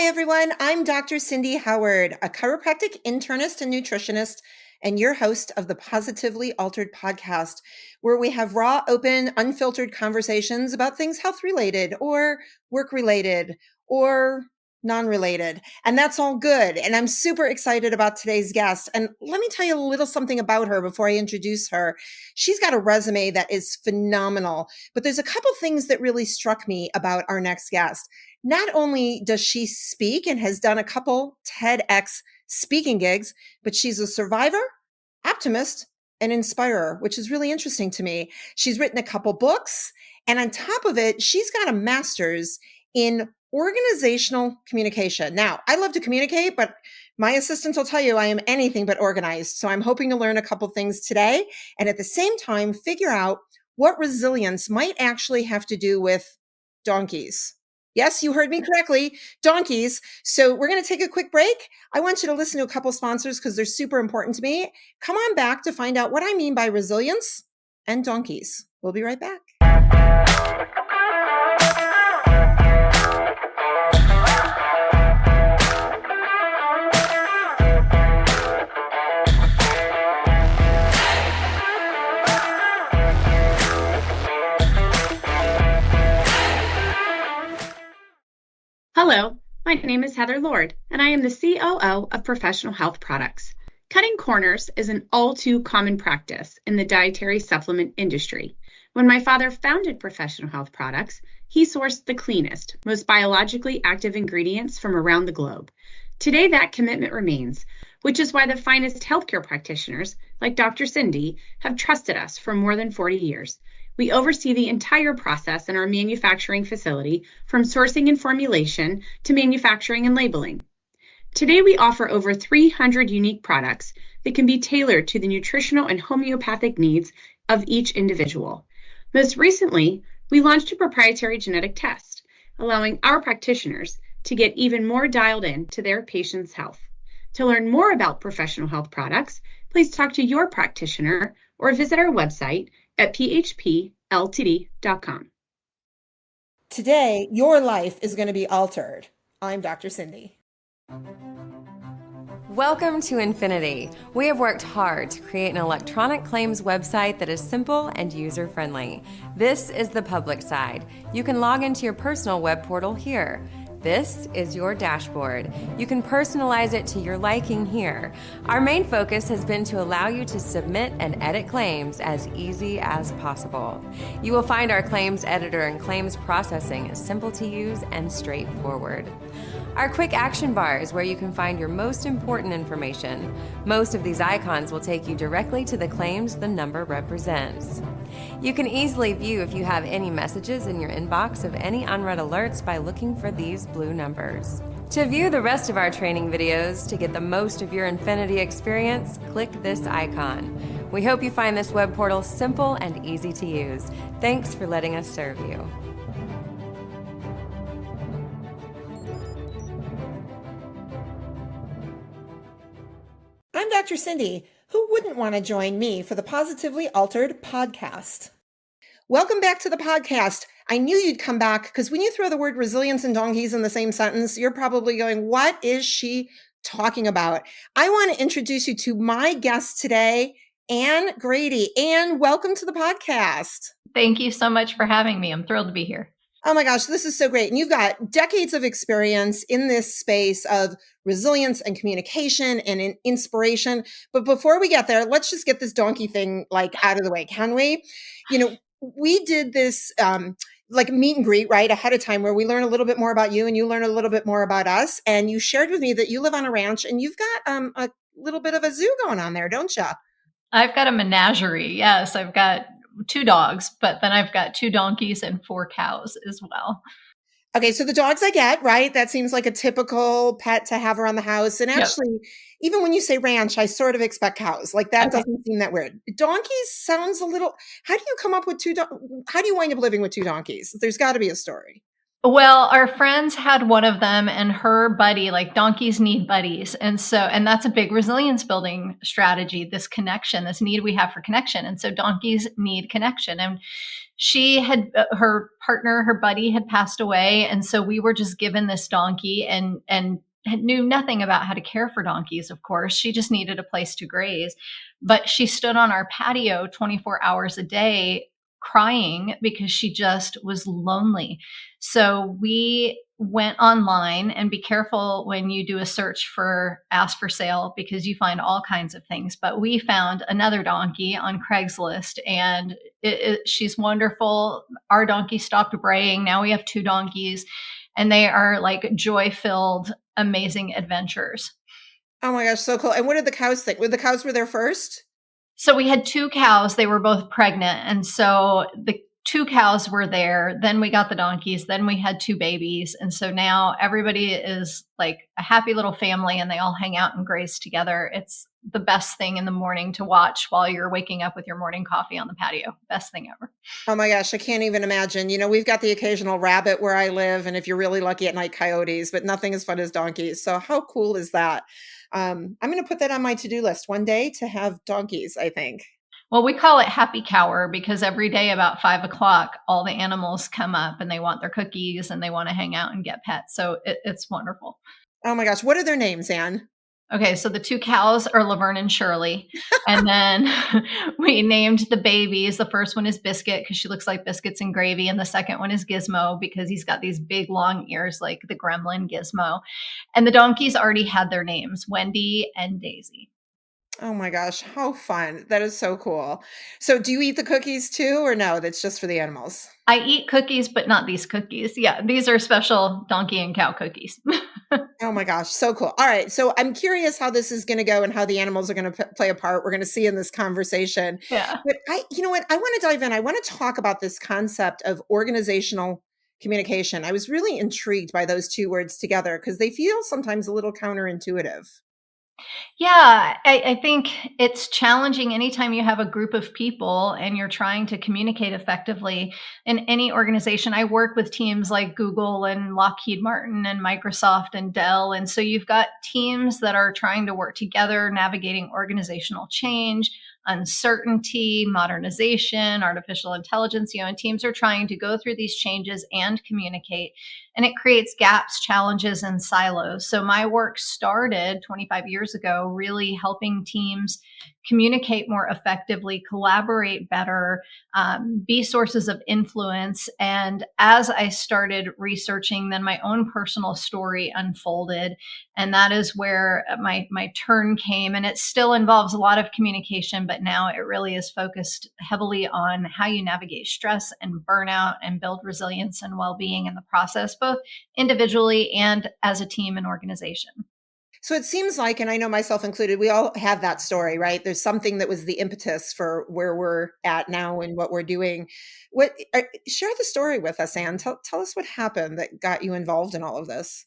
everyone. I'm Dr. Cindy Howard, a chiropractic internist and nutritionist, and your host of the Positively Altered podcast, where we have raw, open, unfiltered conversations about things health related or work related or non-related. And that's all good. And I'm super excited about today's guest. And let me tell you a little something about her before I introduce her. She's got a resume that is phenomenal, but there's a couple things that really struck me about our next guest. Not only does she speak and has done a couple TEDx speaking gigs, but she's a survivor, optimist, and inspirer, which is really interesting to me. She's written a couple books, and on top of it, she's got a master's in organizational communication. Now, I love to communicate, but my assistants will tell you I am anything but organized. So I'm hoping to learn a couple things today, and at the same time, figure out what resilience might actually have to do with donkeys. Yes, you heard me correctly, donkeys. So we're going to take a quick break. I want you to listen to a couple sponsors because they're super important to me. Come on back to find out what I mean by resilience and donkeys. We'll be right back. Hello, my name is Heather Lord, and I am the COO of Professional Health Products. Cutting corners is an all too common practice in the dietary supplement industry. When my father founded Professional Health Products, he sourced the cleanest, most biologically active ingredients from around the globe. Today, that commitment remains, which is why the finest healthcare practitioners, like Dr. Cindy, have trusted us for more than 40 years. We oversee the entire process in our manufacturing facility, from sourcing and formulation to manufacturing and labeling. Today, we offer over 300 unique products that can be tailored to the nutritional and homeopathic needs of each individual. Most recently, we launched a proprietary genetic test, allowing our practitioners to get even more dialed in to their patients' health. To learn more about Professional Health Products, please talk to your practitioner or visit our website at phpltd.com. Today, your life is going to be altered. I'm Dr. Cindy. Welcome to Infinity. We have worked hard to create an electronic claims website that is simple and user-friendly. This is the public side. You can log into your personal web portal here. This is your dashboard. You can personalize it to your liking here. Our main focus has been to allow you to submit and edit claims as easy as possible. You will find our claims editor and claims processing is simple to use and straightforward. Our quick action bar is where you can find your most important information. Most of these icons will take you directly to the claims the number represents. You can easily view if you have any messages in your inbox of any unread alerts by looking for these blue numbers. To view the rest of our training videos to get the most of your Infinity experience, click this icon. We hope you find this web portal simple and easy to use. Thanks for letting us serve you. I'm Dr. Cindy. Who wouldn't want to join me for the Positively Altered podcast? Welcome back to the podcast. I knew you'd come back because when you throw the word resilience and donkeys in the same sentence, you're probably going, what is she talking about? I want to introduce you to my guest today, Anne Grady. Anne, welcome to the podcast. Thank you so much for having me. I'm thrilled to be here. Oh my gosh, this is so great. And you've got decades of experience in this space of resilience and communication and inspiration. But before we get there, let's just get this donkey thing out of the way, can we? We did this meet and greet right ahead of time where we learn a little bit more about you and you learn a little bit more about us. And you shared with me that you live on a ranch and you've got a little bit of a zoo going on there, don't you? I've got a menagerie. Yes, I've got 2 dogs, but then I've got 2 donkeys and 4 cows as well. Okay, so the dogs I get, right? That seems like a typical pet to have around the house. And actually, even when you say ranch, I sort of expect cows. That doesn't seem that weird. Donkeys sounds a little, how do you come up with how do you wind up living with 2 donkeys? There's got to be a story. Well, our friends had one of them and her buddy, like donkeys need buddies. And that's a big resilience building strategy, this connection, this need we have for connection. And so donkeys need connection. And she had her partner, her buddy had passed away. And so we were just given this donkey and knew nothing about how to care for donkeys, of course. She just needed a place to graze. But she stood on our patio 24 hours a day crying because she just was lonely. So we went online, and be careful when you do a search for ask for sale because you find all kinds of things. But we found another donkey on Craigslist, and she's wonderful. Our donkey stopped braying. Now we have two donkeys, and they are like joy filled, amazing adventures. Oh my gosh, so cool. And what did the cows think? The cows were there first? So we had two cows. They were both pregnant. And so the two cows were there. Then we got the donkeys. Then we had two babies. And so now everybody is like a happy little family and they all hang out and graze together. It's the best thing in the morning to watch while you're waking up with your morning coffee on the patio. Best thing ever. Oh my gosh, I can't even imagine. We've got the occasional rabbit where I live, and if you're really lucky at night, coyotes, but nothing as fun as donkeys. So how cool is that? I'm going to put that on my to-do list one day to have donkeys, I think. Well, we call it happy cower because every day about 5 o'clock, all the animals come up and they want their cookies and they want to hang out and get pets. So it's wonderful. Oh my gosh, what are their names, Anne? Okay, so the two cows are Laverne and Shirley. And then we named the babies. The first one is Biscuit because she looks like biscuits and gravy. And the second one is Gizmo because he's got these big long ears like the gremlin Gizmo. And the donkeys already had their names, Wendy and Daisy. Oh my gosh, how fun. That is so cool. So do you eat the cookies too, or no, that's just for the animals? I eat cookies, but not these cookies. Yeah, these are special donkey and cow cookies. Oh my gosh, so cool. All right, so I'm curious how this is going to go and how the animals are going to play a part. We're going to see in this conversation. Yeah. But you know what? I want to dive in. I want to talk about this concept of organizational communication. I was really intrigued by those two words together because they feel sometimes a little counterintuitive. Yeah, I think it's challenging anytime you have a group of people and you're trying to communicate effectively in any organization. I work with teams like Google and Lockheed Martin and Microsoft and Dell. And so you've got teams that are trying to work together, navigating organizational change, uncertainty, modernization, artificial intelligence, and teams are trying to go through these changes and communicate. And it creates gaps, challenges, and silos. So my work started 25 years ago, really helping teams communicate more effectively, collaborate better, be sources of influence. And as I started researching, then my own personal story unfolded. And that is where my turn came. And it still involves a lot of communication, but now it really is focused heavily on how you navigate stress and burnout and build resilience and well-being in the process, both individually and as a team and organization. So it seems like, and I know myself included, we all have that story, right? There's something that was the impetus for where we're at now and what we're doing. Share the story with us, Anne. Tell us what happened that got you involved in all of this.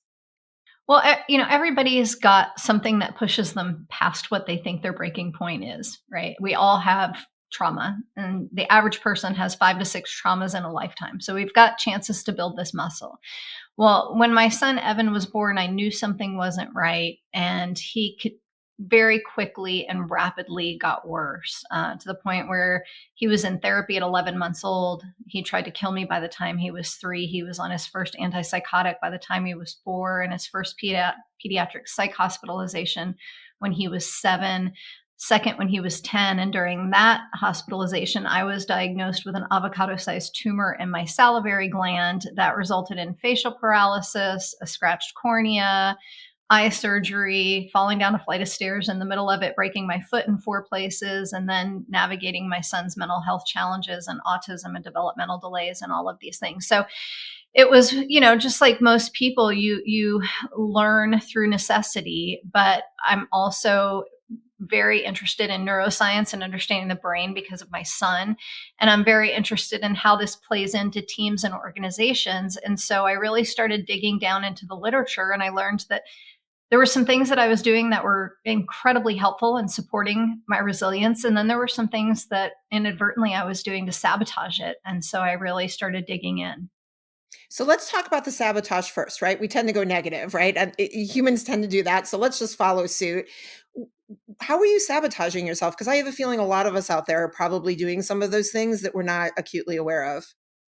Well, everybody's got something that pushes them past what they think their breaking point is, right? We all have trauma, and the average person has 5 to 6 traumas in a lifetime. So we've got chances to build this muscle. Well, when my son Evan was born, I knew something wasn't right, and he could very quickly and rapidly got worse to the point where he was in therapy at 11 months old. He tried to kill me by the time he was 3. He was on his first antipsychotic by the time he was 4, and his first pediatric psych hospitalization when he was 7. Second, when he was 10. And during that hospitalization, I was diagnosed with an avocado-sized tumor in my salivary gland that resulted in facial paralysis, a scratched cornea, eye surgery, falling down a flight of stairs in the middle of it, breaking my foot in 4 places, and then navigating my son's mental health challenges and autism and developmental delays and all of these things. So it was, just like most people, you learn through necessity, but I'm also very interested in neuroscience and understanding the brain because of my son. And I'm very interested in how this plays into teams and organizations. And so I really started digging down into the literature, and I learned that there were some things that I was doing that were incredibly helpful in supporting my resilience. And then there were some things that inadvertently I was doing to sabotage it. And so I really started digging in. So let's talk about the sabotage first, right? We tend to go negative, right? And humans tend to do that. So let's just follow suit. How are you sabotaging yourself? Because I have a feeling a lot of us out there are probably doing some of those things that we're not acutely aware of.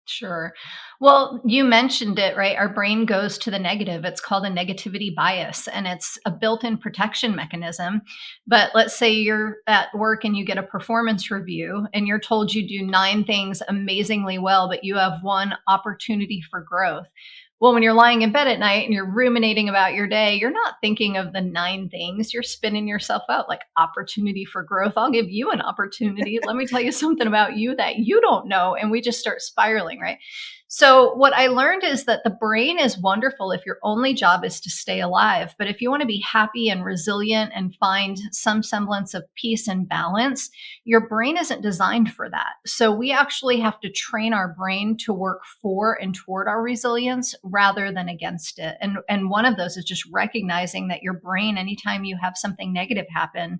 Sure. Well, you mentioned it, right? Our brain goes to the negative. It's called a negativity bias, and it's a built in protection mechanism. But let's say you're at work and you get a performance review and you're told you do 9 things amazingly well, but you have one opportunity for growth. Well, when you're lying in bed at night and you're ruminating about your day, you're not thinking of the 9 things. You're spinning yourself out like opportunity for growth. I'll give you an opportunity. Let me tell you something about you that you don't know. And we just start spiraling, right? So, what I learned is that the brain is wonderful if your only job is to stay alive. But if you want to be happy and resilient and find some semblance of peace and balance, your brain isn't designed for that. So we actually have to train our brain to work for and toward our resilience rather than against it. And one of those is just recognizing that your brain, anytime you have something negative happen,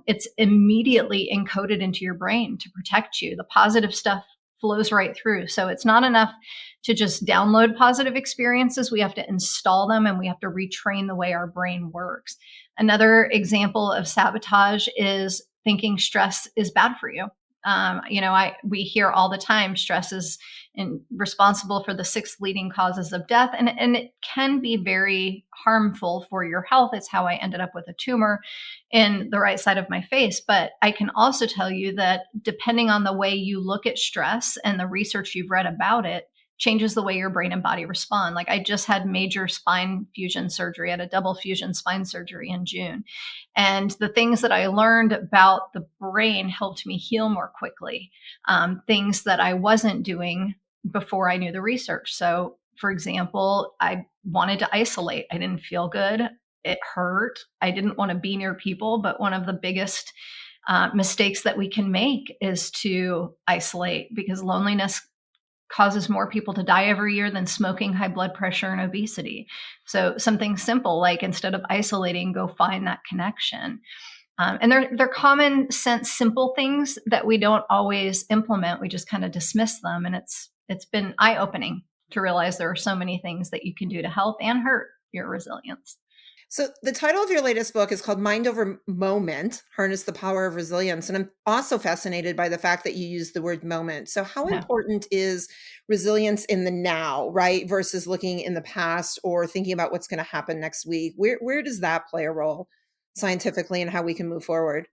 it's immediately encoded into your brain to protect you. The positive stuff flows right through. So it's not enough to just download positive experiences. We have to install them and we have to retrain the way our brain works. Another example of sabotage is thinking stress is bad for you. We hear all the time stress is responsible for the 6 leading causes of death, and it can be very harmful for your health. It's how I ended up with a tumor in the right side of my face. But I can also tell you that depending on the way you look at stress and the research you've read about it, changes the way your brain and body respond. Like I just had major spine fusion surgery, I had a double fusion spine surgery in June. And the things that I learned about the brain helped me heal more quickly, things that I wasn't doing before I knew the research. So, for example, I wanted to isolate. I didn't feel good. It hurt. I didn't want to be near people. But one of the biggest mistakes that we can make is to isolate, because loneliness causes more people to die every year than smoking, high blood pressure, and obesity. So something simple like, instead of isolating, go find that connection. And they're common sense, simple things that we don't always implement. We just kind of dismiss them. And it's been eye opening to realize there are so many things that you can do to help and hurt your resilience. So the title of your latest book is called Mind Over Moment, Harness the Power of Resilience. And I'm also fascinated by the fact that you use the word moment. So how Yeah. important is resilience in the now, right? Versus looking in the past or thinking about what's going to happen next week? Where does that play a role scientifically and how we can move forward?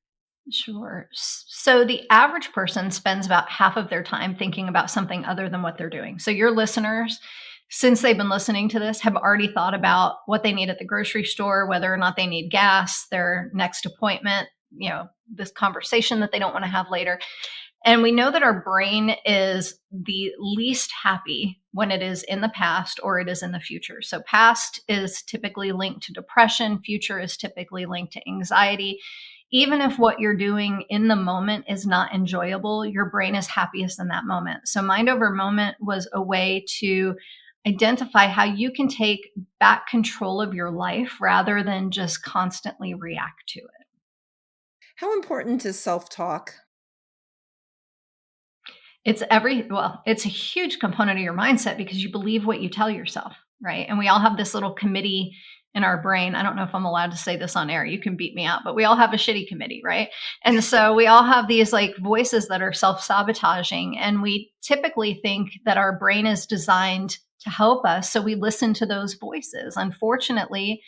Sure. So the average person spends about half of their time thinking about something other than what they're doing. So your listeners, since they've been listening to this, have already thought about what they need at the grocery store, whether or not they need gas, their next appointment, this conversation that they don't want to have later. And we know that our brain is the least happy when it is in the past or it is in the future. So past is typically linked to depression, future is typically linked to anxiety. Even if what you're doing in the moment is not enjoyable, your brain is happiest in that moment. So Mind Over Moment was a way to identify how you can take back control of your life rather than just constantly react to it. How important is self-talk? It's a huge component of your mindset because you believe what you tell yourself, right? And we all have this little committee in our brain. I don't know if I'm allowed to say this on air. You can beat me out, but we all have a shitty committee, right? And so we all have these like voices that are self-sabotaging, and we typically think that our brain is designed to help us, so we listen to those voices. Unfortunately,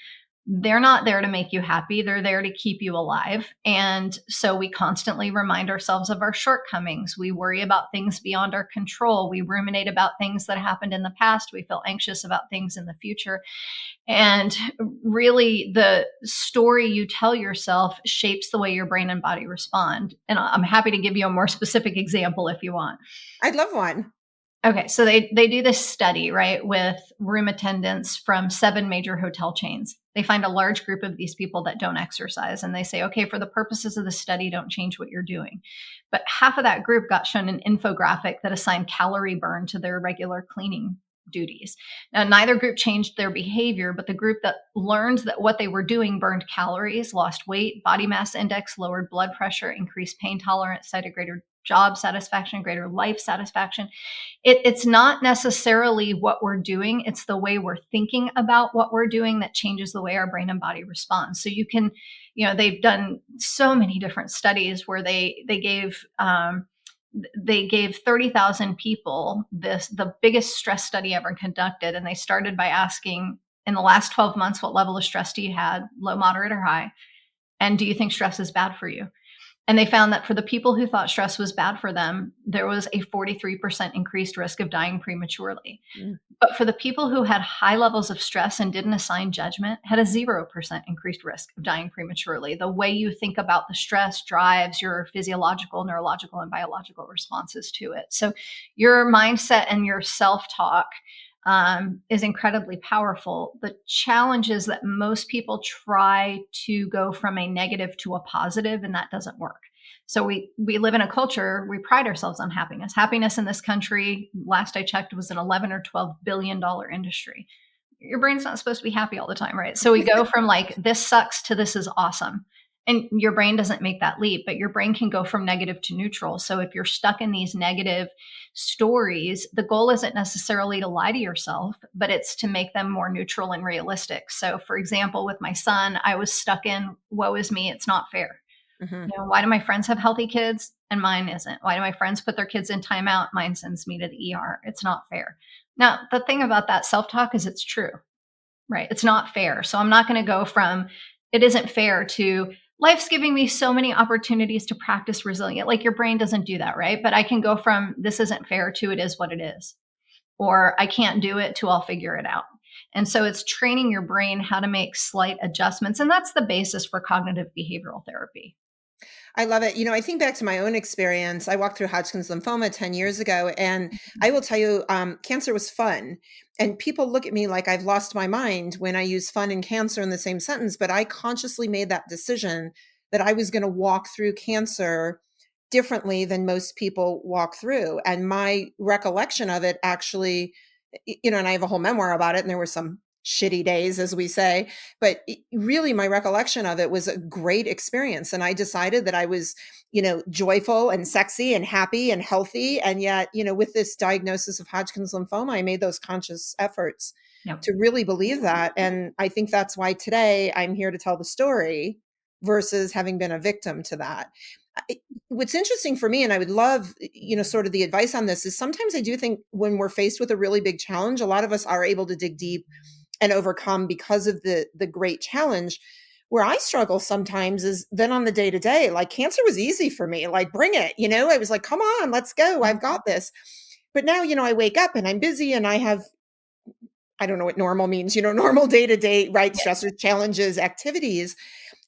they're not there to make you happy. They're there to keep you alive. And so we constantly remind ourselves of our shortcomings. We worry about things beyond our control. We ruminate about things that happened in the past. We feel anxious about things in the future. And really, the story you tell yourself shapes the way your brain and body respond. And I'm happy to give you a more specific example if you want. I'd love one. Okay, so they do this study, right, with room attendants from 7 major hotel chains. They find a large group of these people that don't exercise, and they say, okay, for the purposes of the study, don't change what you're doing. But half of that group got shown an infographic that assigned calorie burn to their regular cleaning duties. Now, neither group changed their behavior, but the group that learned that what they were doing burned calories, lost weight, body mass index, lowered blood pressure, increased pain tolerance, cited greater job satisfaction, greater life satisfaction. It's not necessarily what we're doing. It's the way we're thinking about what we're doing that changes the way our brain and body responds. So you can, they've done so many different studies where they gave 30,000 people the biggest stress study ever conducted. And they started by asking, in the last 12 months, what level of stress do you had, low, moderate, or high? And do you think stress is bad for you? And they found that for the people who thought stress was bad for them, there was a 43% increased risk of dying prematurely. Mm. But for the people who had high levels of stress and didn't assign judgment, had a 0% increased risk of dying prematurely. The way you think about the stress drives your physiological, neurological, and biological responses to it. So your mindset and your self-talk is incredibly powerful. The challenge is that most people try to go from a negative to a positive, and that doesn't work. So we live in a culture, we pride ourselves on happiness. Happiness in this country, last I checked, was an $11 or $12 billion industry. Your brain's not supposed to be happy all the time, right? So we go from like, this sucks to this is awesome. And your brain doesn't make that leap, but your brain can go from negative to neutral. So if you're stuck in these negative stories, the goal isn't necessarily to lie to yourself, but it's to make them more neutral and realistic. So for example, with my son, I was stuck in, woe is me, it's not fair. Mm-hmm. Why do my friends have healthy kids and mine isn't? Why do my friends put their kids in timeout? Mine sends me to the ER. It's not fair. Now, the thing about that self-talk is it's true, right? It's not fair. So I'm not going to go from it isn't fair to life's giving me so many opportunities to practice resilient. Like your brain doesn't do that, right? But I can go from this isn't fair to it is what it is. Or I can't do it to I'll figure it out. And so it's training your brain how to make slight adjustments. And that's the basis for cognitive behavioral therapy. I love it. I think back to my own experience. I walked through Hodgkin's lymphoma 10 years ago, and I will tell you, cancer was fun. And people look at me like I've lost my mind when I use fun and cancer in the same sentence, but I consciously made that decision that I was going to walk through cancer differently than most people walk through. And my recollection of it actually, and I have a whole memoir about it, and there were some shitty days, as we say, but really my recollection of it was a great experience. And I decided that I was, joyful and sexy and happy and healthy. And yet, with this diagnosis of Hodgkin's lymphoma, I made those conscious efforts to really believe that. And I think that's why today I'm here to tell the story versus having been a victim to that. What's interesting for me, and I would love, sort of the advice on this, is sometimes I do think when we're faced with a really big challenge, a lot of us are able to dig deep and overcome because of the great challenge. Where I struggle sometimes is then on the day-to-day, like cancer was easy for me, like bring it, I was like, come on, let's go. I've got this. But now, I wake up and I'm busy and I have, I don't know what normal means, normal day-to-day, right? Stressors, challenges, activities.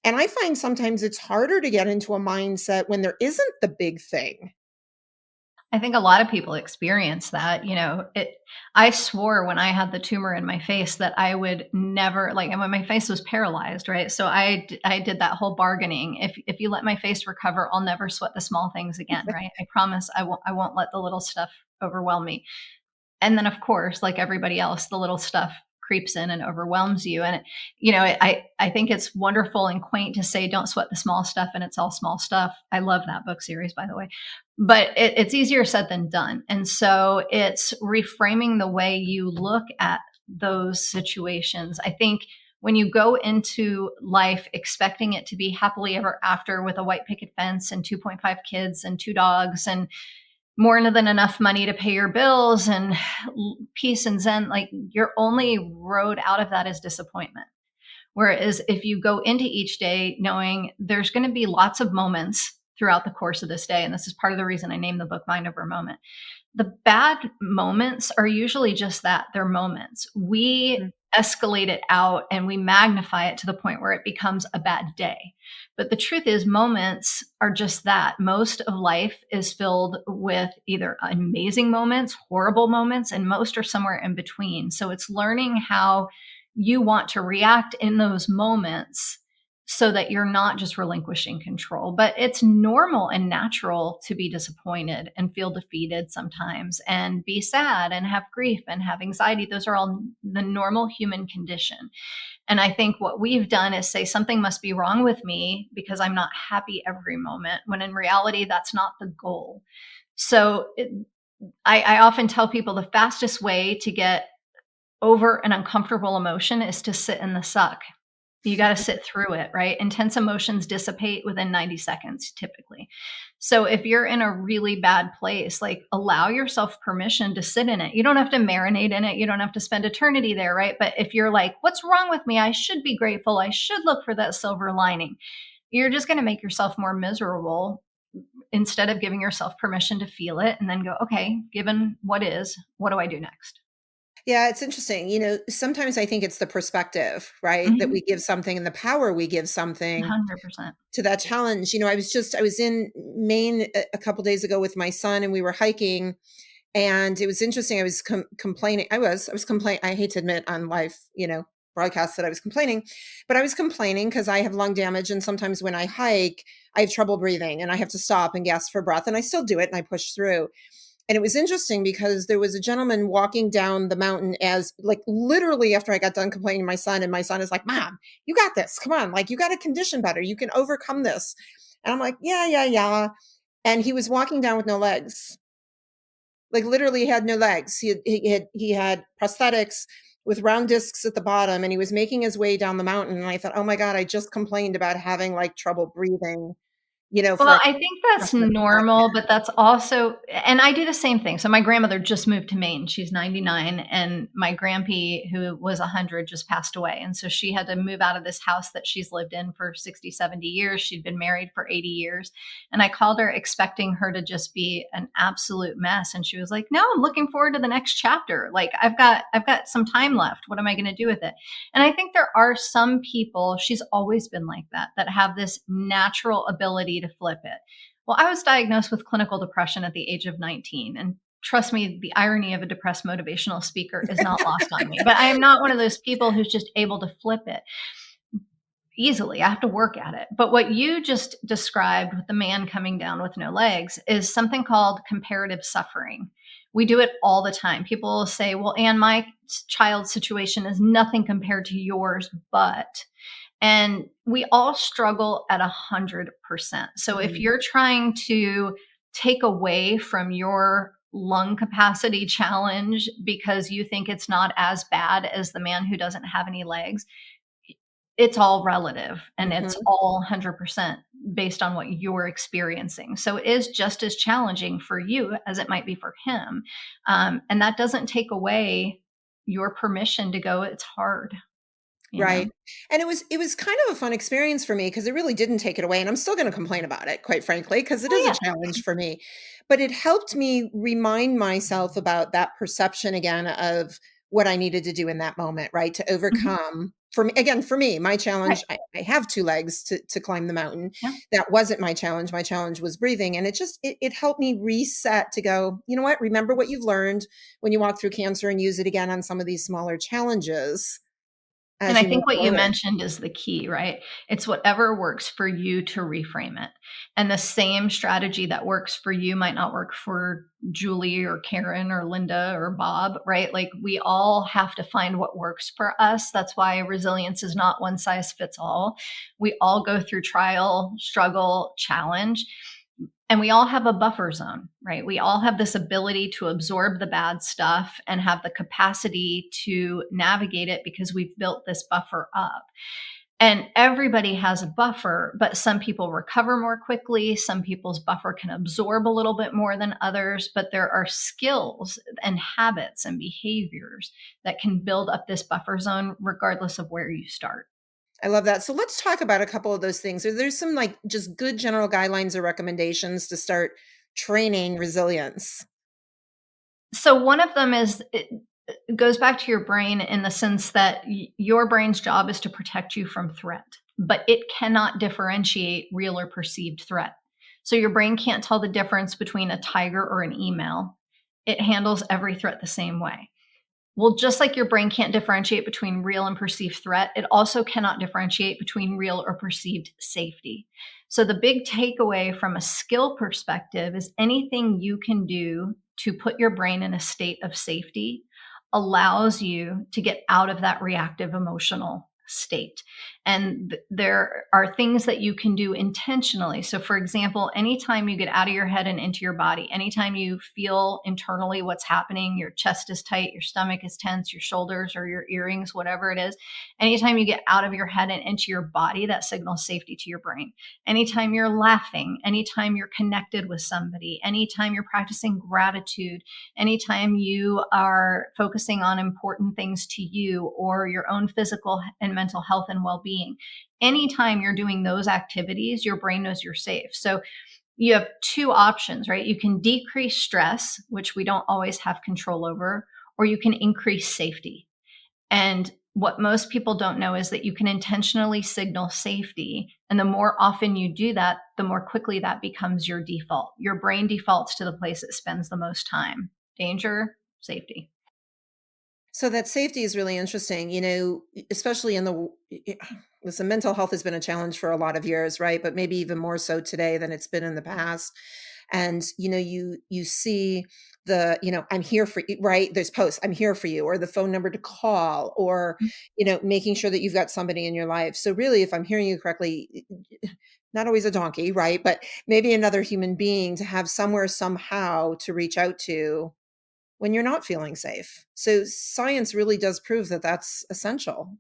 And I find sometimes it's harder to get into a mindset when there isn't the big thing. I think a lot of people experience that, I swore when I had the tumor in my face that I would never, and when my face was paralyzed, right? So I did that whole bargaining. If you let my face recover, I'll never sweat the small things again, right? I promise I won't let the little stuff overwhelm me. And then of course, like everybody else, the little stuff creeps in and overwhelms you. And, I think it's wonderful and quaint to say, don't sweat the small stuff and it's all small stuff. I love that book series, by the way, but it's easier said than done. And so it's reframing the way you look at those situations. I think when you go into life expecting it to be happily ever after with a white picket fence and 2.5 kids and 2 dogs and more than enough money to pay your bills and peace and zen, like your only road out of that is disappointment. Whereas if you go into each day knowing there's going to be lots of moments throughout the course of this day, and this is part of the reason I named the book Mind Over Moment, the bad moments are usually just that, they're moments. We escalate it out and we magnify it to the point where it becomes a bad day. But the truth is moments are just that. Most of life is filled with either amazing moments, horrible moments, and most are somewhere in between. So it's learning how you want to react in those moments so that you're not just relinquishing control. But it's normal and natural to be disappointed and feel defeated sometimes and be sad and have grief and have anxiety. Those are all the normal human condition. And I think what we've done is say something must be wrong with me because I'm not happy every moment, when in reality, that's not the goal. So I often tell people the fastest way to get over an uncomfortable emotion is to sit in the suck. You got to sit through it, right? Intense emotions dissipate within 90 seconds, typically. So if you're in a really bad place, like, allow yourself permission to sit in it. You don't have to marinate in it. You don't have to spend eternity there, right? But if you're like, what's wrong with me? I should be grateful. I should look for that silver lining. You're just going to make yourself more miserable instead of giving yourself permission to feel it and then go, okay, given what is, what do I do next? Yeah, it's interesting. Sometimes I think it's the perspective, right? That Mhm. we give something and the power we give something 100%. to that challenge. I was in Maine a couple days ago with my son, and we were hiking, and it was interesting. I was complaining. I was complaining. I hate to admit on live, broadcast that I was complaining, but I was complaining because I have lung damage, and sometimes when I hike, I have trouble breathing, and I have to stop and gasp for breath, and I still do it, and I push through. And it was interesting because there was a gentleman walking down the mountain, as like literally after I got done complaining to my son, and my son is like, "Mom, you got this. Come on. Like, you got to condition better. You can overcome this." And I'm like, "Yeah, yeah, yeah." And he was walking down with no legs. Like, literally he had no legs. He had prosthetics with round discs at the bottom, and he was making his way down the mountain. And I thought, "Oh my God, I just complained about having like trouble breathing, for Well, a I think that's fraction of a normal, second." but that's also, and I do the same thing. So my grandmother just moved to Maine. She's 99, and my grandpa, who was 100, just passed away. And so she had to move out of this house that she's lived in for 60, 70 years. She'd been married for 80 years. And I called her expecting her to just be an absolute mess. And she was like, "No, I'm looking forward to the next chapter. Like, I've got some time left. What am I going to do with it?" And I think there are some people, she's always been like that have this natural ability to flip it. Well, I was diagnosed with clinical depression at the age of 19. And trust me, the irony of a depressed motivational speaker is not lost on me. But I am not one of those people who's just able to flip it easily. I have to work at it. But what you just described with the man coming down with no legs is something called comparative suffering. We do it all the time. People will say, "Well, Anne, my child's situation is nothing compared to yours, but," and we all struggle at 100%. So if Mhm. you're trying to take away from your lung capacity challenge because you think it's not as bad as the man who doesn't have any legs, it's all relative, and it's Mhm. all 100% based on what you're experiencing. So it is just as challenging for you as it might be for him. And that doesn't take away your permission to go, it's hard, you know? Right. And it was kind of a fun experience for me because it really didn't take it away, and I'm still gonna complain about it, quite frankly, because it Oh, is a yeah. challenge for me. But it helped me remind myself about that perception again of what I needed to do in that moment, right? To Mhm. overcome for me, my Right. challenge, I have 2 legs to climb the mountain. Yeah. That wasn't my challenge. My challenge was breathing, and it helped me reset to go, "You know what? Remember what you've learned when you walk through cancer, and use it again on some of these smaller challenges And as I you move think what you forward." mentioned is the key, right? It's whatever works for you to reframe it. And the same strategy that works for you might not work for Julie or Karen or Linda or Bob, right? Like, we all have to find what works for us. That's why resilience is not one size fits all. We all go through trial, struggle, challenge. And we all have a buffer zone, right? We all have this ability to absorb the bad stuff and have the capacity to navigate it because we've built this buffer up. And everybody has a buffer, but some people recover more quickly. Some people's buffer can absorb a little bit more than others, but there are skills and habits and behaviors that can build up this buffer zone regardless of where you start. I love that. So let's talk about a couple of those things. There's some like just good general guidelines or recommendations to start training resilience. So one of them is, it goes back to your brain in the sense that your brain's job is to protect you from threat, but it cannot differentiate real or perceived threat. So your brain can't tell the difference between a tiger or an email. It handles every threat the same way. Well, just like your brain can't differentiate between real and perceived threat, it also cannot differentiate between real or perceived safety. So, the big takeaway from a skill perspective is anything you can do to put your brain in a state of safety allows you to get out of that reactive emotional state. And there are things that you can do intentionally. So for example, anytime you get out of your head and into your body, anytime you feel internally what's happening, your chest is tight, your stomach is tense, your shoulders or your earrings, whatever it is, anytime you get out of your head and into your body, that signals safety to your brain. Anytime you're laughing, anytime you're connected with somebody, anytime you're practicing gratitude, anytime you are focusing on important things to you or your own physical and mental health and well-being, anytime you're doing those activities, your brain knows you're safe. So you have two options, right? You can decrease stress, which we don't always have control over, or you can increase safety. And what most people don't know is that you can intentionally signal safety. And the more often you do that, the more quickly that becomes your default. Your brain defaults to the place it spends the most time. Danger, safety. So that safety is really interesting, especially listen, mental health has been a challenge for a lot of years, right? But maybe even more so today than it's been in the past. And, you see I'm here for you, right? There's posts, I'm here for you, or the phone number to call, or, making sure that you've got somebody in your life. So really, if I'm hearing you correctly, not always a donkey, right? But maybe another human being to have somewhere, somehow to reach out to when you're not feeling safe. So science really does prove that that's essential.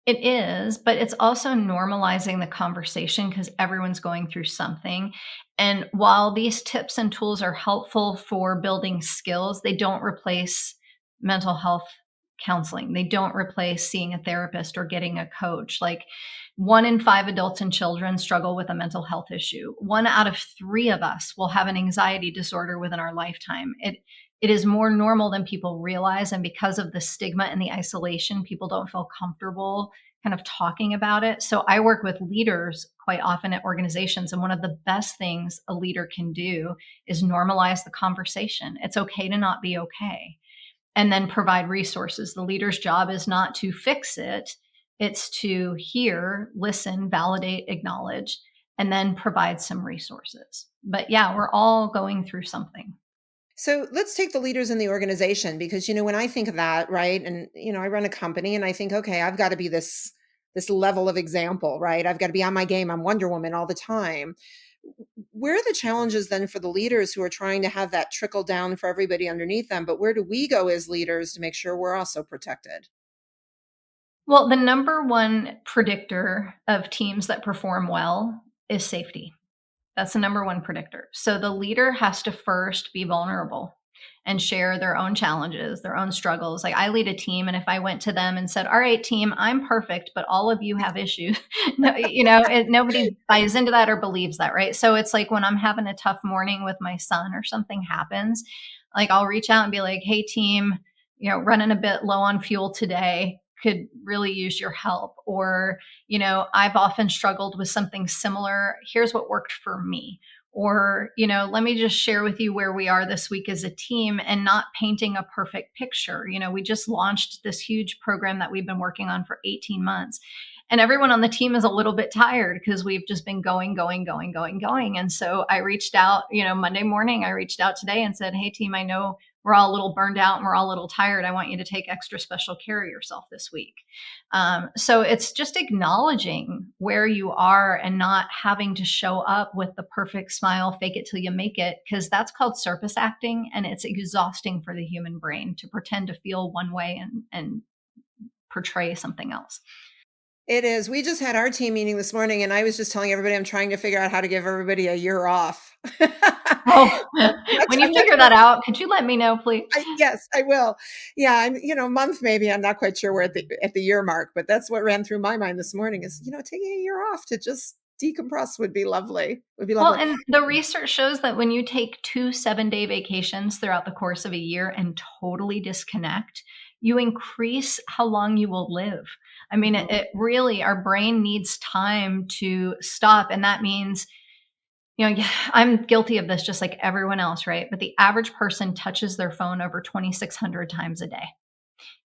It is, but it's also normalizing the conversation because everyone's going through something. And while these tips and tools are helpful for building skills, they don't replace mental health counseling. They don't replace seeing a therapist or getting a coach. Like 1 in 5 adults and children struggle with a mental health issue. 1 out of 3 of us will have an anxiety disorder within our lifetime. It is more normal than people realize. And because of the stigma and the isolation, people don't feel comfortable kind of talking about it. So I work with leaders quite often at organizations. And one of the best things a leader can do is normalize the conversation. It's okay to not be okay. And then provide resources. The leader's job is not to fix it. It's to hear, listen, validate, acknowledge, and then provide some resources. But yeah, we're all going through something. So let's take the leaders in the organization, because, when I think of that, right. And, I run a company and I think, okay, I've got to be this level of example, right? I've got to be on my game. I'm Wonder Woman all the time. Where are the challenges then for the leaders who are trying to have that trickle down for everybody underneath them? But where do we go as leaders to make sure we're also protected? Well, the number one predictor of teams that perform well is safety. That's the number one predictor. So the leader has to first be vulnerable and share their own challenges, their own struggles. Like I lead a team, and if I went to them and said, all right, team, I'm perfect, but all of you have issues, nobody buys into that or believes that, right? So it's like when I'm having a tough morning with my son or something happens, like I'll reach out and be like, hey, team, running a bit low on fuel today, could really use your help. Or, I've often struggled with something similar. Here's what worked for me. Or, let me just share with you where we are this week as a team, and not painting a perfect picture. We just launched this huge program that we've been working on for 18 months. And everyone on the team is a little bit tired because we've just been going. And so I reached out, Monday morning, I reached out today and said, hey, team, I know we're all a little burned out and we're all a little tired. I want you to take extra special care of yourself this week. So it's just acknowledging where you are and not having to show up with the perfect smile, fake it till you make it, because that's called surface acting. And it's exhausting for the human brain to pretend to feel one way and portray something else. It is. We just had our team meeting this morning, and I was just telling everybody I'm trying to figure out how to give everybody a year off. Oh, when you figure that out, could you let me know, please? Yes, I will. Yeah, I'm, month maybe. I'm not quite sure we're at the year mark, but that's what ran through my mind this morning is, taking a year off to just decompress would be lovely. Well, and the research shows that when you take 2 7-day vacations throughout the course of a year and totally disconnect, you increase how long you will live. I mean, it really, our brain needs time to stop. And that means, I'm guilty of this just like everyone else, right? But the average person touches their phone over 2,600 times a day.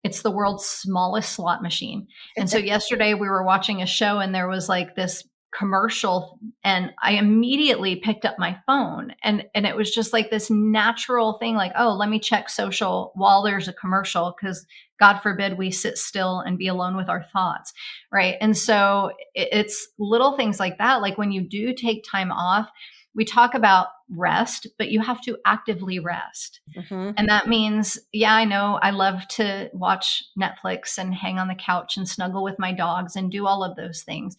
It's the world's smallest slot machine. And so yesterday we were watching a show, and there was like this commercial, and I immediately picked up my phone, and it was just like this natural thing, like, oh, let me check social while there's a commercial, because God forbid we sit still and be alone with our thoughts, right? And so it's little things like that. Like when you do take time off, we talk about rest, but you have to actively rest. Mm-hmm. And that means, yeah, I know I love to watch Netflix and hang on the couch and snuggle with my dogs and do all of those things.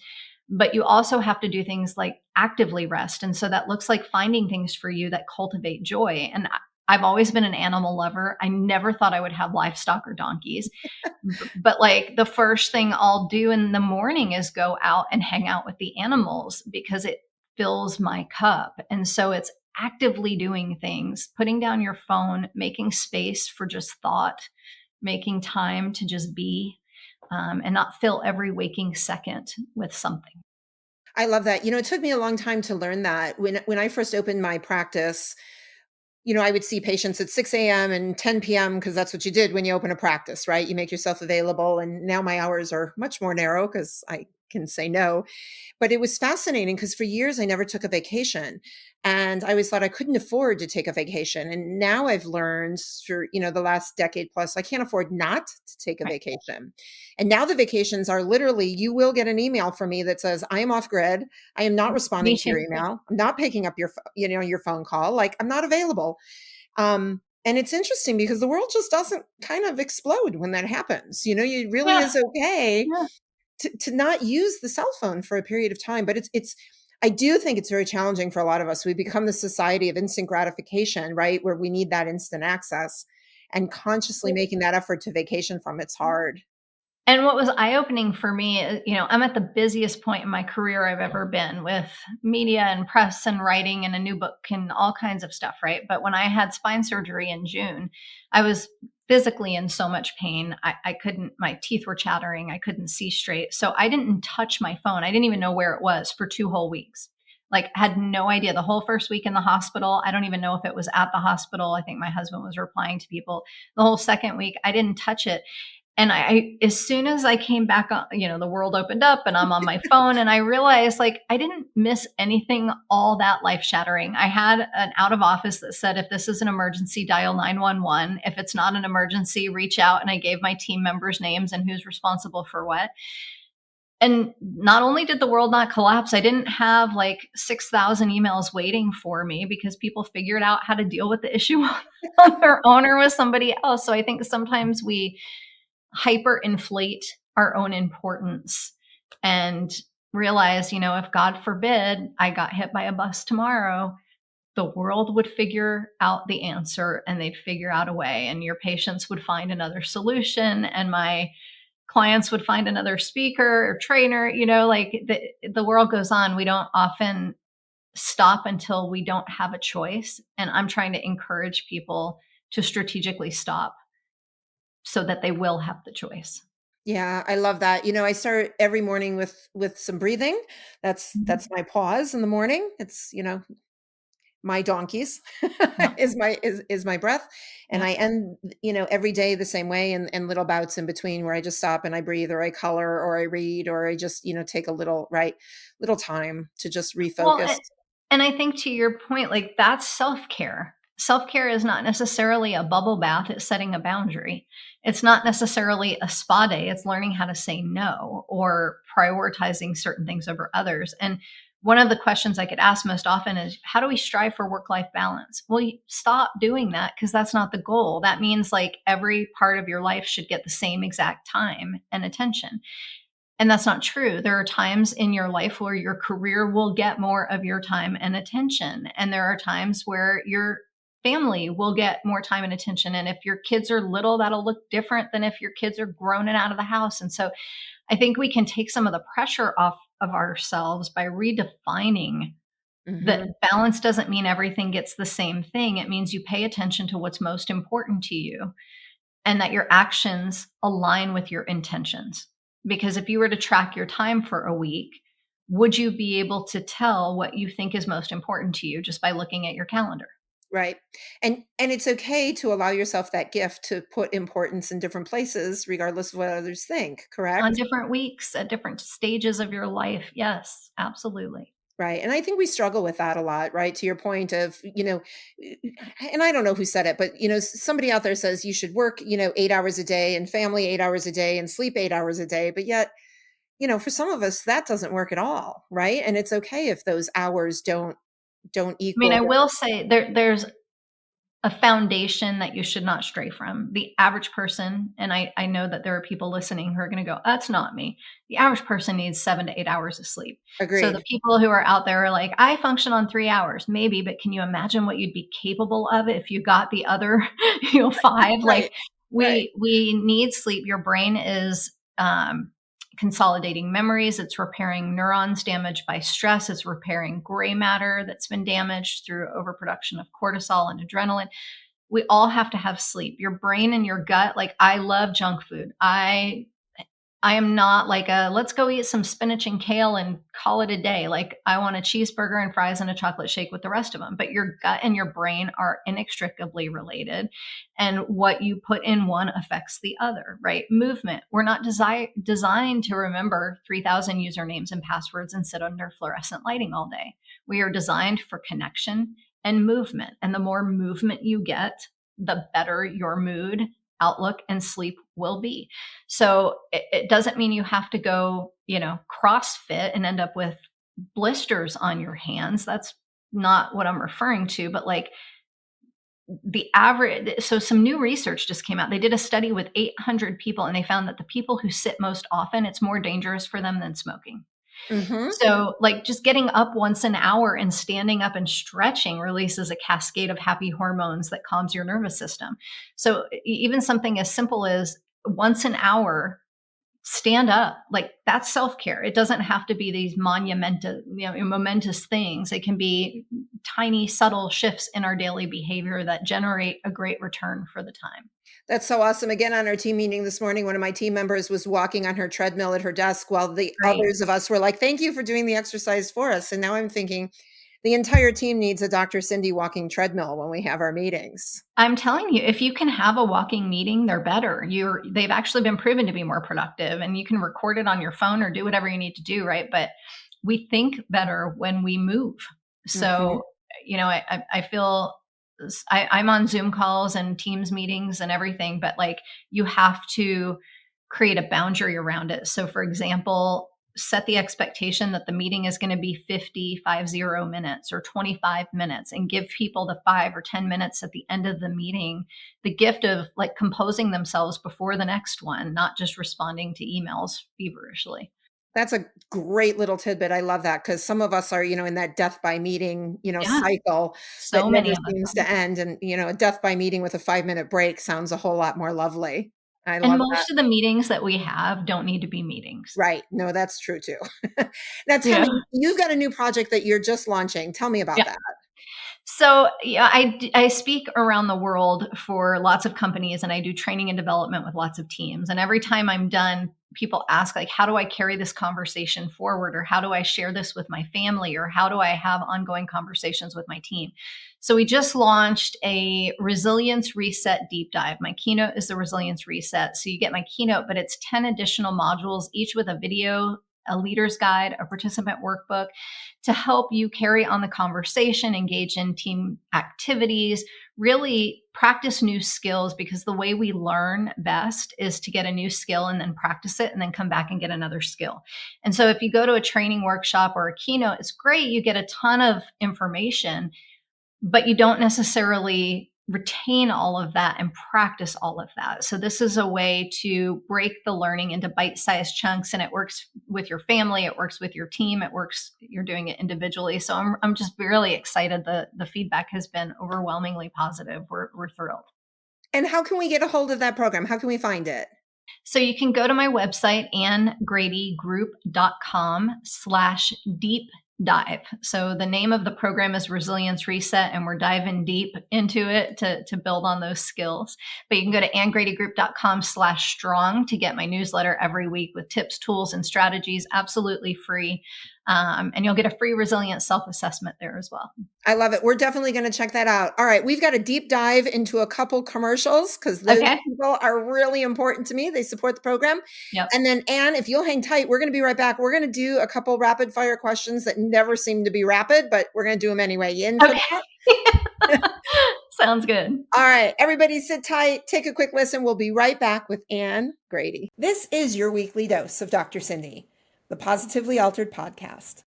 But you also have to do things like actively rest. And so that looks like finding things for you that cultivate joy. And I've always been an animal lover. I never thought I would have livestock or donkeys. But like the first thing I'll do in the morning is go out and hang out with the animals because it fills my cup. And so it's actively doing things, putting down your phone, making space for just thought, making time to just be, and not fill every waking second with something. I love that. It took me a long time to learn that. When I first opened my practice, I would see patients at 6 a.m. and 10 p.m. because that's what you did when you open a practice, right? You make yourself available. And now my hours are much more narrow because I can say no. But it was fascinating because for years I never took a vacation. And I always thought I couldn't afford to take a vacation. And now I've learned through, the last decade plus, I can't afford not to take a Right. vacation. And now the vacations are literally, you will get an email from me that says, I am off grid. I am not responding Me to your too. email. I'm not picking up your phone call. Like I'm not available. And it's interesting because the world just doesn't kind of explode when that happens. It really Yeah. is okay Yeah. to not use the cell phone for a period of time. But it's I do think it's very challenging for a lot of us. We become the society of instant gratification, right? Where we need that instant access, and consciously making that effort to vacation from it's hard. And what was eye-opening for me is, I'm at the busiest point in my career I've ever been, with media and press and writing and a new book and all kinds of stuff, right? But when I had spine surgery in June, I was physically in so much pain. I couldn't, my teeth were chattering. I couldn't see straight. So I didn't touch my phone. I didn't even know where it was for 2 whole weeks. Like, had no idea. The whole first week in the hospital, I don't even know if it was at the hospital. I think my husband was replying to people. The whole second week, I didn't touch it. And as soon as I came back on, the world opened up and I'm on my phone, and I realized, like, I didn't miss anything all that life shattering. I had an out of office that said, if this is an emergency, dial 911. If it's not an emergency, reach out. And I gave my team members names and who's responsible for what. And not only did the world not collapse, I didn't have like 6,000 emails waiting for me because people figured out how to deal with the issue on their own or with somebody else. So I think sometimes we hyperinflate our own importance and realize, if God forbid I got hit by a bus tomorrow, the world would figure out the answer and they'd figure out a way, and your patients would find another solution, and my clients would find another speaker or trainer. Like the world goes on. We don't often stop until we don't have a choice. And I'm trying to encourage people to strategically stop so that they will have the choice. Yeah, I love that. I start every morning with some breathing. That's Mhm. that's my pause in the morning. It's, my donkeys Yep. is my breath. And Yep. I end, every day the same way, and little bouts in between where I just stop and I breathe, or I color, or I read, or I just, take a little time to just Well, refocus. and I think, to your point, like, that's self-care. Self-care is not necessarily a bubble bath, it's setting a boundary. It's not necessarily a spa day, it's learning how to say no or prioritizing certain things over others. And one of the questions I get asked most often is, how do we strive for work-life balance? Well, you stop doing that, because that's not the goal. That means like every part of your life should get the same exact time and attention. And that's not true. There are times in your life where your career will get more of your time and attention. And there are times where your family will get more time and attention. And if your kids are little, that'll look different than if your kids are grown and out of the house. And so I think we can take some of the pressure off of ourselves by redefining that Hmm. balance doesn't mean everything gets the same thing. It means you pay attention to what's most important to you, and that your actions align with your intentions. Because if you were to track your time for a week, would you be able to tell what you think is most important to you just by looking at your calendar? Right. And it's okay to allow yourself that gift to put importance in different places, regardless of what others think, On correct? different weeks, at different stages of your life. Yes, absolutely. Right. And I think we struggle with that a lot, right? To your point of, and I don't know who said it, but, somebody out there says you should work, 8 hours a day and family 8 hours a day and sleep 8 hours a day. But yet, for some of us, that doesn't work at all. Right. And it's okay if those hours don't I mean, equal. I will say there's a foundation that you should not stray from. The average person, and I know that there are people listening who are going to go, that's not me. The average person needs 7 to 8 hours of sleep. So the Agreed. people who are out there are like, I function on 3 hours, maybe, but can you imagine what you'd be capable of if you got the other, five? Right. Like Right. we need sleep. Your brain is consolidating memories. It's repairing neurons damaged by stress. It's repairing gray matter that's been damaged through overproduction of cortisol and adrenaline. We all have to have sleep. Your brain and your gut, like I love junk food. I am not like a let's go eat some spinach and kale and call it a day. Like I want a cheeseburger and fries and a chocolate shake with the rest of them. But your gut and your brain are inextricably related. And what you put in one affects the other, right? Movement. We're not designed to remember 3,000 usernames and passwords and sit under fluorescent lighting all day. We are designed for connection and movement. And the more movement you get, the better your mood, outlook, and sleep will be. So it doesn't mean you have to go, CrossFit and end up with blisters on your hands. That's not what I'm referring to, but like the average. So some new research just came out. They did a study with 800 people and they found that the people who sit most often, it's more dangerous for them than smoking. Mm-hmm. So, like, just getting up once an hour and standing up and stretching releases a cascade of happy hormones that calms your nervous system. So, even something as simple as once an hour, stand up, like that's self care. It doesn't have to be these momentous things. It can be tiny, subtle shifts in our daily behavior that generate a great return for the time. That's so awesome. Again, on our team meeting this morning, one of my team members was walking on her treadmill at her desk while the Great. others of us were like, thank you for doing the exercise for us. And now I'm thinking the entire team needs a Dr. Cindy walking treadmill when we have our meetings. I'm telling you, if you can have a walking meeting, they're better. They've actually been proven to be more productive, and you can record it on your phone or do whatever you need to do, right? But we think better when we move. Mhm. So, I feel I'm on Zoom calls and Teams meetings and everything, but like you have to create a boundary around it. So, for example, set the expectation that the meeting is going to be 50 minutes or 25 minutes and give people the 5 or 10 minutes at the end of the meeting the gift of like composing themselves before the next one, not just responding to emails feverishly. That's a great little tidbit. I love that because some of us are, in that death by meeting, Yeah, cycle that so never many of us seems are. to end. And, a death by meeting with a 5-minute break sounds a whole lot more lovely. I And love that. most of the meetings that we have don't need to be meetings. Right. No, that's true too. Now tell Yeah. me, you've got a new project that you're just launching. Tell me about Yeah. that. So, yeah, I speak around the world for lots of companies and I do training and development with lots of teams. And every time I'm done, people ask, like, how do I carry this conversation forward? Or how do I share this with my family? Or how do I have ongoing conversations with my team? So, we just launched a resilience reset deep dive. My keynote is the resilience reset. So, you get my keynote, but it's 10 additional modules, each with a video, a leader's guide, a participant workbook to help you carry on the conversation, engage in team activities, really practice new skills, because the way we learn best is to get a new skill and then practice it and then come back and get another skill. And so if you go to a training workshop or a keynote, it's great. You get a ton of information, but you don't necessarily retain all of that and practice all of that. So this is a way to break the learning into bite-sized chunks, and it works with your family, it works with your team, it works, you're doing it individually. So I'm just really excited. The feedback has been overwhelmingly positive. We're thrilled. And how can we get a hold of that program? How can we find it? So you can go to my website, annegradygroup.com/deep dive. So the name of the program is Resilience Reset, and we're diving deep into it to build on those skills. But you can go to annegradygroup.com/strong to get my newsletter every week with tips, tools, and strategies, absolutely free. And you'll get a free resilient self-assessment there as well. I love it. We're definitely going to check that out. All right. We've got a deep dive into a couple commercials because those people are really important to me. They support the program. Yep. And then Anne, if you'll hang tight, we're going to be right back. We're going to do a couple rapid fire questions that never seem to be rapid, but we're going to do them anyway. You in for that? Sounds good. All right. Everybody sit tight. Take a quick listen. We'll be right back with Anne Grady. This is your weekly dose of Dr. Cindy, the Positively Altered podcast.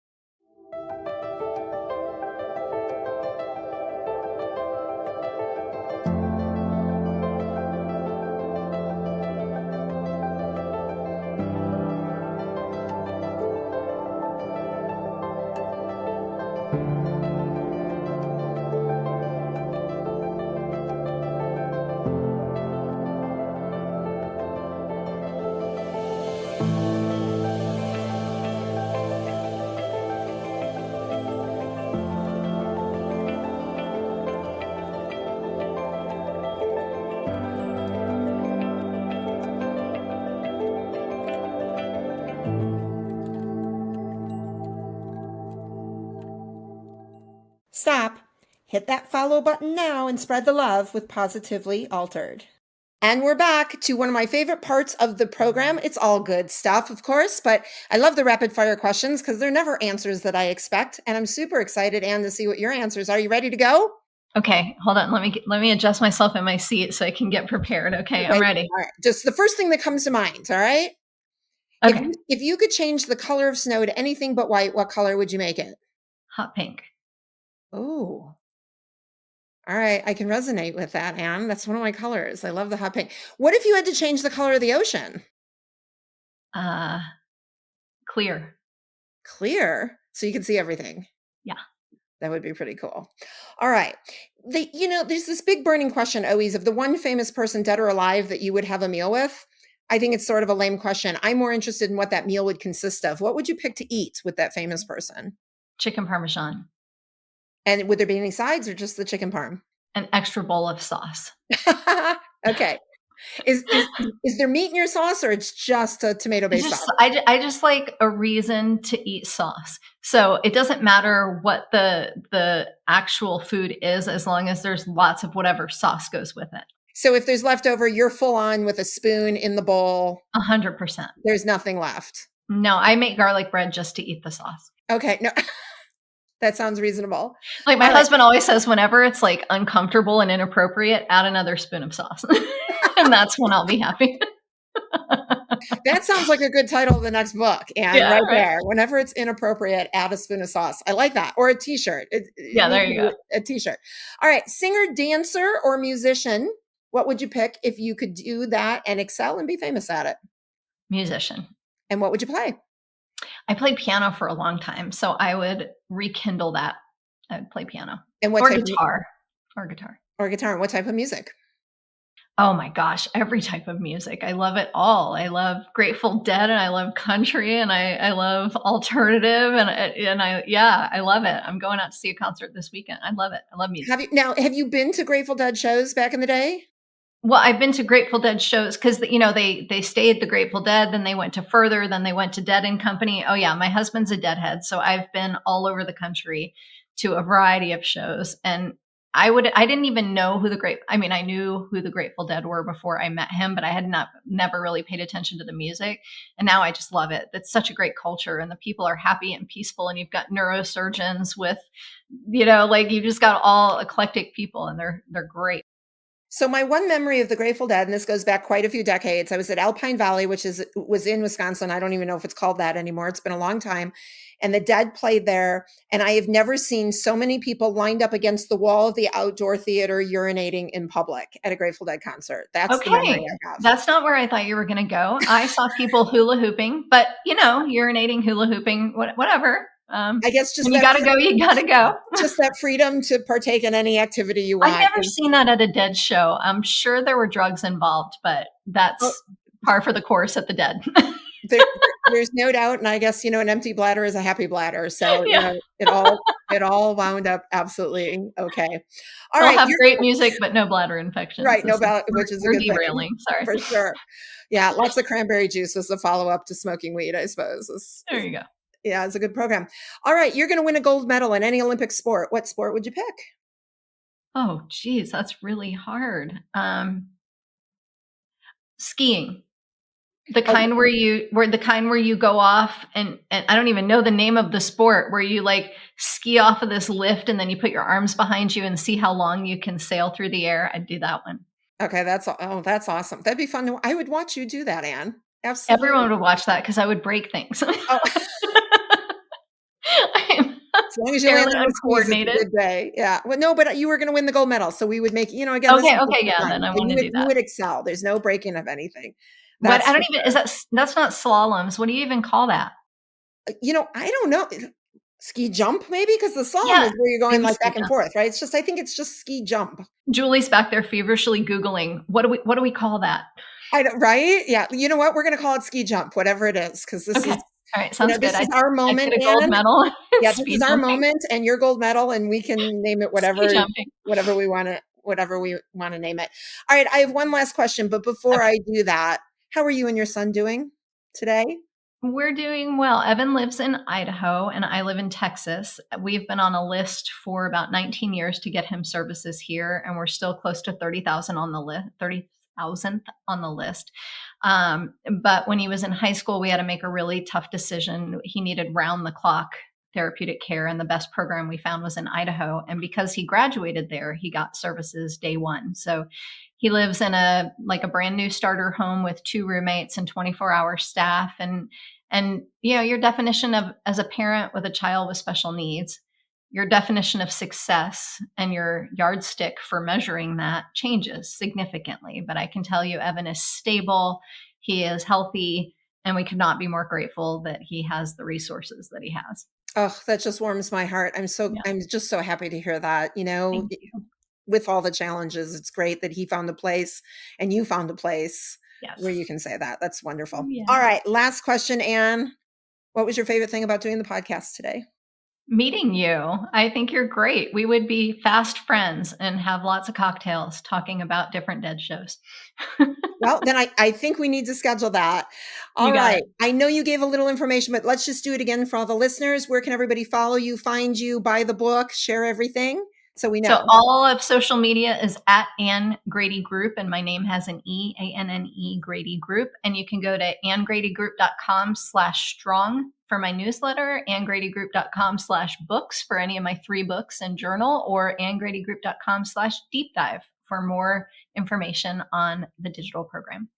Stop, hit that follow button now and spread the love with Positively Altered. And we're back to one of my favorite parts of the program. It's all good stuff, of course, but I love the rapid fire questions because they're never answers that I expect. And I'm super excited, Anne, to see what your answers are. You ready to go? Okay, hold on. Let me adjust myself in my seat so I can get prepared. Okay, I'm ready. All right. Just the first thing that comes to mind, all right? Okay. If you could change the color of snow to anything but white, what color would you make it? Hot pink. Oh, all right. I can resonate with that, Anne. That's one of my colors. I love the hot pink. What if you had to change the color of the ocean? Clear. Clear? So you can see everything. Yeah. That would be pretty cool. All right. There's this big burning question always of the one famous person, dead or alive, that you would have a meal with. I think it's sort of a lame question. I'm more interested in what that meal would consist of. What would you pick to eat with that famous person? Chicken Parmesan. And would there be any sides or just the chicken parm? An extra bowl of sauce. Okay. Is there meat in your sauce or it's just a tomato-based sauce? I just like a reason to eat sauce. So it doesn't matter what the actual food is as long as there's lots of whatever sauce goes with it. So if there's leftover, you're full on with a spoon in the bowl. 100%. There's nothing left. No, I make garlic bread just to eat the sauce. Okay. No. That sounds reasonable. Like my husband always says, whenever it's like uncomfortable and inappropriate, add another spoon of sauce. And that's when I'll be happy. That sounds like a good title of the next book. And right there, whenever it's inappropriate, add a spoon of sauce. I like that. Or a t-shirt. There you go. A t-shirt. All right. Singer, dancer, or musician. What would you pick if you could do that and excel and be famous at it? Musician. And what would you play? I played piano for a long time, so I would rekindle that. I would play piano. And what type guitar. Or guitar. And what type of music? Oh my gosh, every type of music. I love it all. I love Grateful Dead and I love country and I love alternative and I love it. I'm going out to see a concert this weekend. I love it. I love music. Have you been to Grateful Dead shows back in the day? Well, I've been to Grateful Dead shows because, they stayed the Grateful Dead, then they went to Further, then they went to Dead and Company. Oh yeah, my husband's a Deadhead, so I've been all over the country to a variety of shows. And I didn't even know I knew who the Grateful Dead were before I met him, but I had never really paid attention to the music. And now I just love it. It's such a great culture and the people are happy and peaceful. And you've got neurosurgeons with, you've just got all eclectic people and they're great. So my one memory of the Grateful Dead, and this goes back quite a few decades, I was at Alpine Valley, which was in Wisconsin. I don't even know if it's called that anymore. It's been a long time. And the Dead played there. And I have never seen so many people lined up against the wall of the outdoor theater urinating in public at a Grateful Dead concert. That's the memory I have. That's not where I thought you were going to go. I saw people hula hooping, but urinating, hula hooping, whatever. I guess just you gotta go. Just that freedom to partake in any activity you want. I've never seen that at a Dead show. I'm sure there were drugs involved, but that's par for the course at the Dead. There's no doubt, and I guess an empty bladder is a happy bladder. So it all wound up absolutely okay. All right, have great music, but no bladder infections. Right, no bladder, which is a good derailing. Sorry, for sure. Yeah, lots of cranberry juice was the follow up to smoking weed, I suppose. There you go. Yeah, it's a good program. All right, you're going to win a gold medal in any Olympic sport. What sport would you pick? Oh, geez, that's really hard. Skiing. The Oh, kind where you go off and I don't even know the name of the sport, where you like ski off of this lift and then you put your arms behind you and see how long you can sail through the air. I'd do that one. okay, that's awesome. That'd be fun. I would watch you do that, Anne. Everyone Absolutely. would watch that because I would break things. Oh, I'm as long as you land fairly on the skis, it's a uncoordinated. good day. Yeah. Well, no, but you were going to win the gold medal, so we would make, again, this Okay, is just okay, for yeah, fun. then I So want to do you that. would excel. There's no breaking of anything. What That's I for don't even sure. that's not slaloms. What do you even call that? I don't know. Ski jump, maybe, because the slalom Yeah, is where you're going maybe like ski back and jump. forth, right? I think it's just ski jump. Julie's back there feverishly Googling, what do we call that? I don't, right? Yeah. You know what? We're going to call it ski jump, whatever it is, because this Okay. is, All right, sounds good. this is our I'd moment, get a gold Anne. medal in Yeah, this is speed our jumping. moment, and your gold medal, and we can name it Ski jumping. whatever we want to name it. All right, I have one last question, but before Okay. I do that, how are you and your son doing today? We're doing well. Evan lives in Idaho and I live in Texas. We've been on a list for about 19 years to get him services here, and we're still close to 30,000 on the list, 30,000th on the list. But when he was in high school, we had to make a really tough decision. He needed round the clock therapeutic care, and the best program we found was in Idaho. And because he graduated there, he got services day one. So he lives in a brand new starter home with 2 roommates and 24-hour staff. And your definition of, as a parent with a child with special needs, your definition of success and your yardstick for measuring that changes significantly. But I can tell you, Evan is stable, he is healthy, and we could not be more grateful that he has the resources that he has. Oh, that just warms my heart. Yeah. I'm just so happy to hear that. Thank you. With all the challenges, it's great that he found a place and you found a place Yes. where you can say that. That's wonderful. Yeah. All right, last question, Anne. What was your favorite thing about doing the podcast today? Meeting you. I think you're great. We would be fast friends and have lots of cocktails talking about different dead shows. Well, then I think we need to schedule that. All right. I know you gave a little information, but let's just do it again for all the listeners. Where can everybody follow you, find you, buy the book, share everything, so we know? So all of social media is at Anne Grady Group, and my name has an E, ANNE Grady Group. And you can go to annegradygroup.com/strong for my newsletter, annegradygroup.com/books for any of my 3 books and journal, or annegradygroup.com/deep dive for more information on the digital program.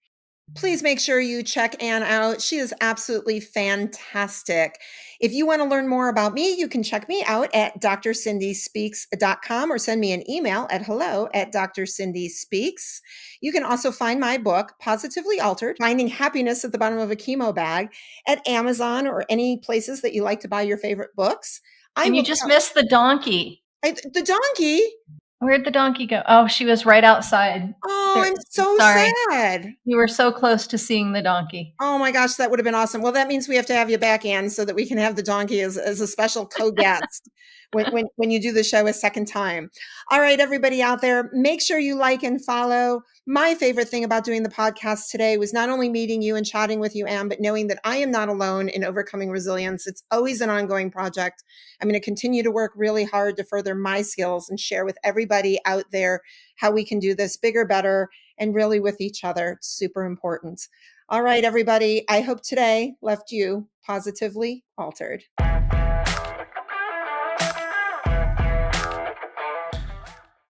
Please make sure you check Anne out. She is absolutely fantastic. If you want to learn more about me, you can check me out at drsindyspeaks.com or send me an email at hello@drsindyspeaks. You can also find my book, Positively Altered, Finding Happiness at the Bottom of a Chemo Bag, at Amazon or any places that you like to buy your favorite books. And you just missed the donkey. The donkey? Where'd the donkey go? Oh, she was right outside. Oh, I'm so Sorry. sad. You were so close to seeing the donkey. Oh my gosh, that would have been awesome. Well, that means we have to have you back, Anne, so that we can have the donkey as a special co-guest when you do the show a second time. All right, everybody out there, make sure you like and follow. My favorite thing about doing the podcast today was not only meeting you and chatting with you, Anne, but knowing that I am not alone in overcoming resilience. It's always an ongoing project. I'm going to continue to work really hard to further my skills and share with everybody out there how we can do this bigger, better, and really with each other. It's super important. All right, everybody. I hope today left you positively altered.